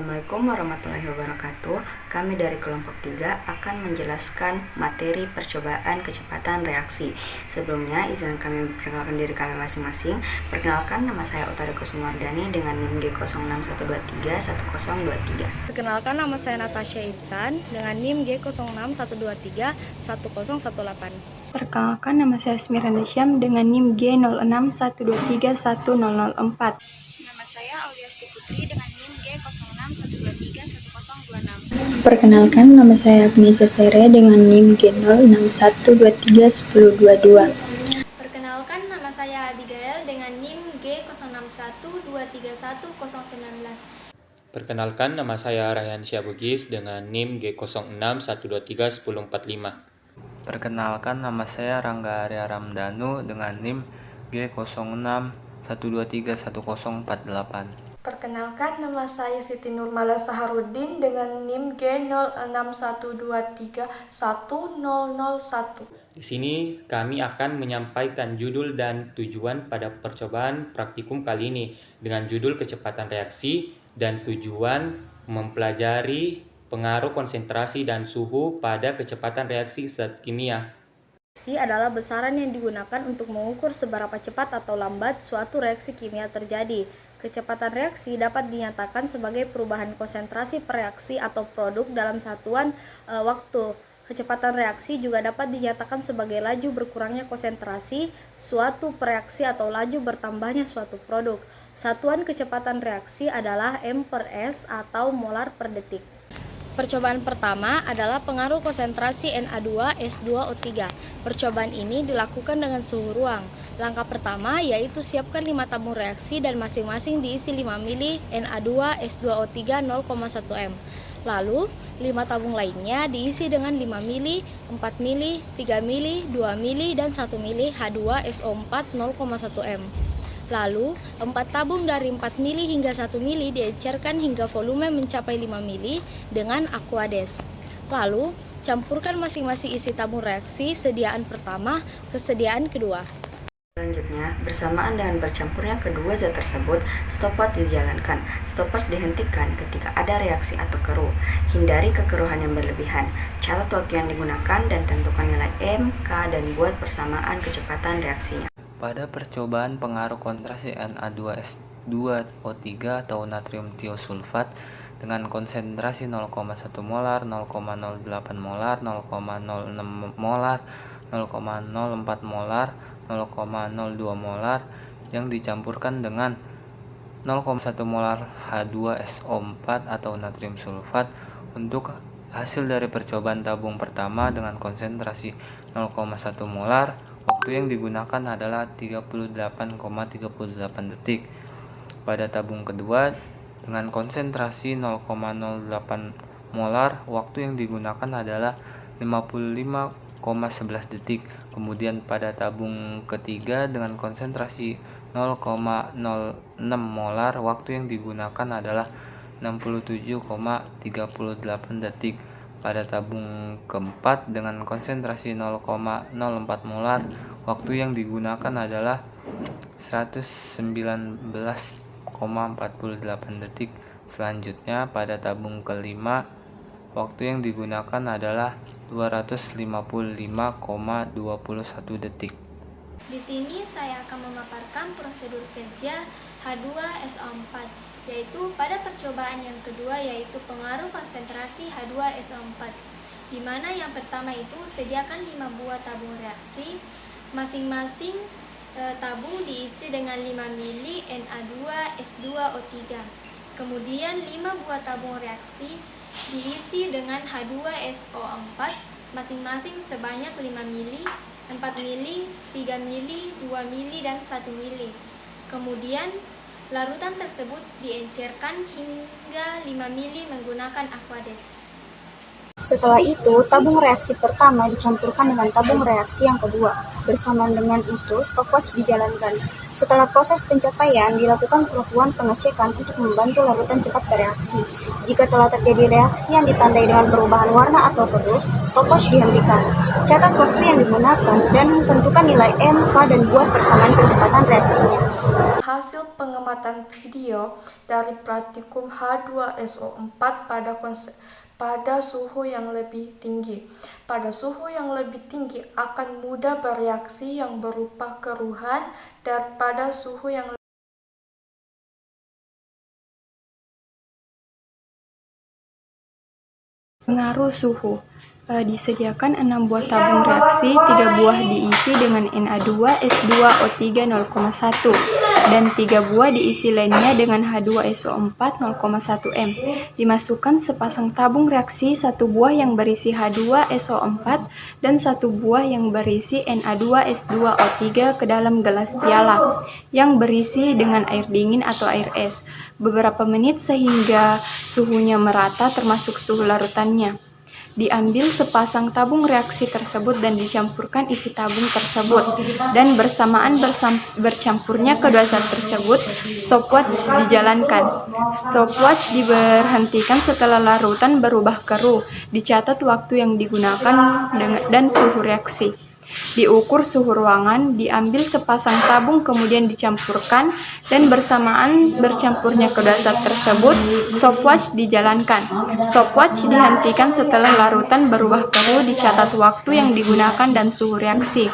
Assalamualaikum warahmatullahi wabarakatuh. Kami dari kelompok 3 akan menjelaskan materi percobaan kecepatan reaksi. Sebelumnya, izinkan kami memperkenalkan diri kami masing-masing. Perkenalkan, nama saya Utari Kusumardani dengan NIM G061231023. Perkenalkan, nama saya Natasha Ihsan dengan NIM G061231018. Perkenalkan, nama saya Asmiranda Syam dengan NIM G061231004. Nama saya Auliasti Putri dengan NIM G061231026. Perkenalkan, nama saya Agnieszka Sere dengan NIM G061231022. Perkenalkan, nama saya Abigail dengan NIM G061231019. Perkenalkan, nama saya Rayhansyah Bugis dengan NIM G061231045. Perkenalkan, nama saya Rangga Arya Ramdhanu dengan NIM G061231048. Perkenalkan, nama saya Siti Nurmala Saharudin dengan NIM G061231001. Di sini kami akan menyampaikan judul dan tujuan pada percobaan praktikum kali ini dengan judul kecepatan reaksi dan tujuan mempelajari pengaruh konsentrasi dan suhu pada kecepatan reaksi zat kimia. Reaksi adalah besaran yang digunakan untuk mengukur seberapa cepat atau lambat suatu reaksi kimia terjadi. Kecepatan reaksi dapat dinyatakan sebagai perubahan konsentrasi per reaksi atau produk dalam satuan waktu. Kecepatan reaksi juga dapat dinyatakan sebagai laju berkurangnya konsentrasi suatu reaksi atau laju bertambahnya suatu produk. Satuan kecepatan reaksi adalah M/S atau molar per detik. Percobaan pertama adalah pengaruh konsentrasi Na2S2O3. Percobaan ini dilakukan dengan suhu ruang. Langkah pertama yaitu siapkan 5 tabung reaksi dan masing-masing diisi 5 mili Na2S2O3 0,1 m. Lalu, 5 tabung lainnya diisi dengan 5 mili, 4 mili, 3 mili, 2 mili, dan 1 mili H2SO4 0,1 m. Lalu, 4 tabung dari 4 mili hingga 1 mili diencerkan hingga volume mencapai 5 mili dengan Aquades. Lalu, campurkan masing-masing isi tabung reaksi sediaan pertama ke sediaan kedua. Selanjutnya, bersamaan dengan bercampurnya kedua zat tersebut, stopwatch dijalankan. Stopwatch dihentikan ketika ada reaksi atau keruh. Hindari kekeruhan yang berlebihan. Catat waktu yang digunakan dan tentukan nilai M, K, dan buat persamaan kecepatan reaksinya. Pada percobaan pengaruh konsentrasi Na2S2O3 atau natrium tiosulfat dengan konsentrasi 0,1 molar, 0,08 molar, 0,06 molar, 0,04 molar, 0,02 molar yang dicampurkan dengan 0,1 molar H2SO4 atau natrium sulfat. Untuk hasil dari percobaan tabung pertama dengan konsentrasi 0,1 molar, waktu yang digunakan adalah 38,38 detik. Pada tabung kedua dengan konsentrasi 0,08 molar, waktu yang digunakan adalah 55,11 detik. Kemudian pada tabung ketiga dengan konsentrasi 0,06 molar, waktu yang digunakan adalah 67,38 detik. Pada tabung keempat dengan konsentrasi 0,04 molar, waktu yang digunakan adalah 119,48 detik. Selanjutnya pada tabung kelima, waktu yang digunakan adalah 255,21 detik. Di sini saya akan memaparkan prosedur kerja H2SO4, yaitu pada percobaan yang kedua yaitu pengaruh konsentrasi H2SO4, di mana yang pertama itu sediakan 5 buah tabung reaksi, masing-masing tabung diisi dengan 5 mili Na2S2O3. Kemudian 5 buah tabung reaksi diisi dengan H2SO4, masing-masing sebanyak 5 mili, 4 mili, 3 mili, 2 mili, dan 1 mili. Kemudian larutan tersebut diencerkan hingga 5 mili menggunakan Aquades. Setelah itu, tabung reaksi pertama dicampurkan dengan tabung reaksi yang kedua. Bersamaan dengan itu, stopwatch dijalankan. Setelah proses pencapaian, dilakukan pengukuran pengecekan untuk membantu larutan cepat bereaksi. Jika telah terjadi reaksi yang ditandai dengan perubahan warna atau keruh, stopwatch dihentikan. Catat waktu yang digunakan dan tentukan nilai M, K, dan buat persamaan kecepatan reaksinya. Hasil pengamatan video dari praktikum H2SO4 pada suhu yang lebih tinggi. Pada suhu yang lebih tinggi akan mudah bereaksi yang berupa keruhan daripada suhu yang Pengaruh suhu. Disediakan 6 buah tabung reaksi, 3 buah diisi dengan Na2S2O3 0,1 dan 3 buah diisi lainnya dengan H2SO4 0,1 M. Dimasukkan sepasang tabung reaksi, 1 buah yang berisi H2SO4 dan 1 buah yang berisi Na2S2O3 ke dalam gelas piala yang berisi dengan air dingin atau air es beberapa menit sehingga suhunya merata termasuk suhu larutannya. Diambil sepasang tabung reaksi tersebut dan dicampurkan isi tabung tersebut, dan bersamaan bercampurnya kedua zat tersebut, stopwatch dijalankan. Stopwatch diberhentikan setelah larutan berubah keruh, dicatat waktu yang digunakan dan suhu reaksi. Diukur suhu ruangan, diambil sepasang tabung kemudian dicampurkan, dan bersamaan bercampurnya kedua zat tersebut, stopwatch dijalankan. Stopwatch dihentikan setelah larutan berubah keruh, dicatat waktu yang digunakan dan suhu reaksi.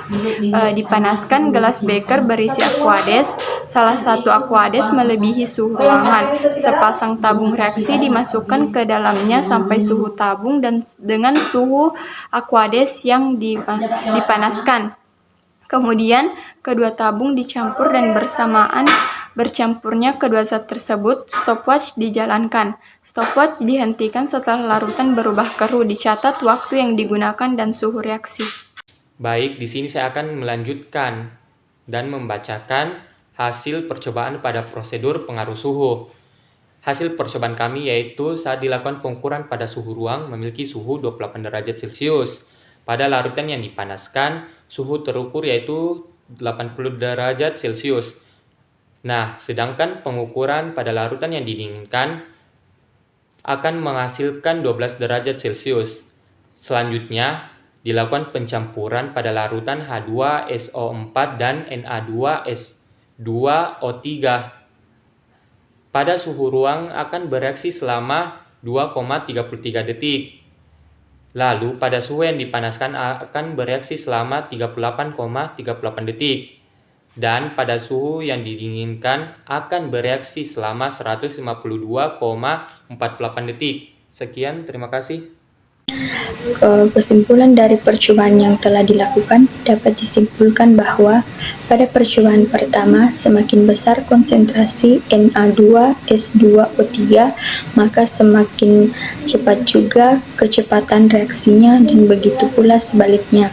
Dipanaskan gelas beker berisi aquades, salah satu aquades melebihi suhu ruangan. Sepasang tabung reaksi dimasukkan ke dalamnya sampai suhu tabung dan dengan suhu aquades yang dipanaskan. Kemudian, kedua tabung dicampur dan bersamaan bercampurnya kedua zat tersebut, stopwatch dijalankan. Stopwatch dihentikan setelah larutan berubah keruh, dicatat waktu yang digunakan dan suhu reaksi. Baik, di sini saya akan melanjutkan dan membacakan hasil percobaan pada prosedur pengaruh suhu. Hasil percobaan kami yaitu saat dilakukan pengukuran pada suhu ruang memiliki suhu 28 derajat Celcius. Pada larutan yang dipanaskan, suhu terukur yaitu 80 derajat Celcius. Nah, sedangkan pengukuran pada larutan yang didinginkan akan menghasilkan 12 derajat Celcius. Selanjutnya, dilakukan pencampuran pada larutan H2SO4 dan Na2S2O3. Pada suhu ruang akan bereaksi selama 2,33 detik. Lalu pada suhu yang dipanaskan akan bereaksi selama 38,38 detik. Dan pada suhu yang didinginkan akan bereaksi selama 152,48 detik. Sekian, terima kasih. Kesimpulan dari percobaan yang telah dilakukan dapat disimpulkan bahwa pada percobaan pertama semakin besar konsentrasi Na2S2O3 maka semakin cepat juga kecepatan reaksinya dan begitu pula sebaliknya.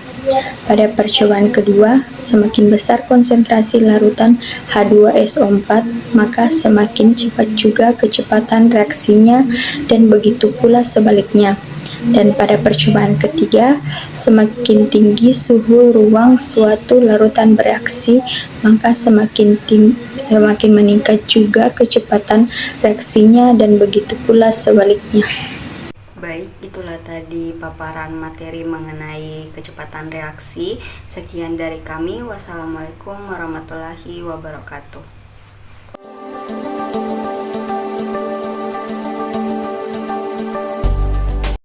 Pada percobaan kedua, semakin besar konsentrasi larutan H2SO4 maka semakin cepat juga kecepatan reaksinya dan begitu pula sebaliknya. Dan pada percobaan ketiga, semakin tinggi suhu ruang suatu larutan bereaksi, maka semakin meningkat juga kecepatan reaksinya dan begitu pula sebaliknya. Baik, itulah tadi paparan materi mengenai kecepatan reaksi. Sekian dari kami. Wassalamualaikum warahmatullahi wabarakatuh.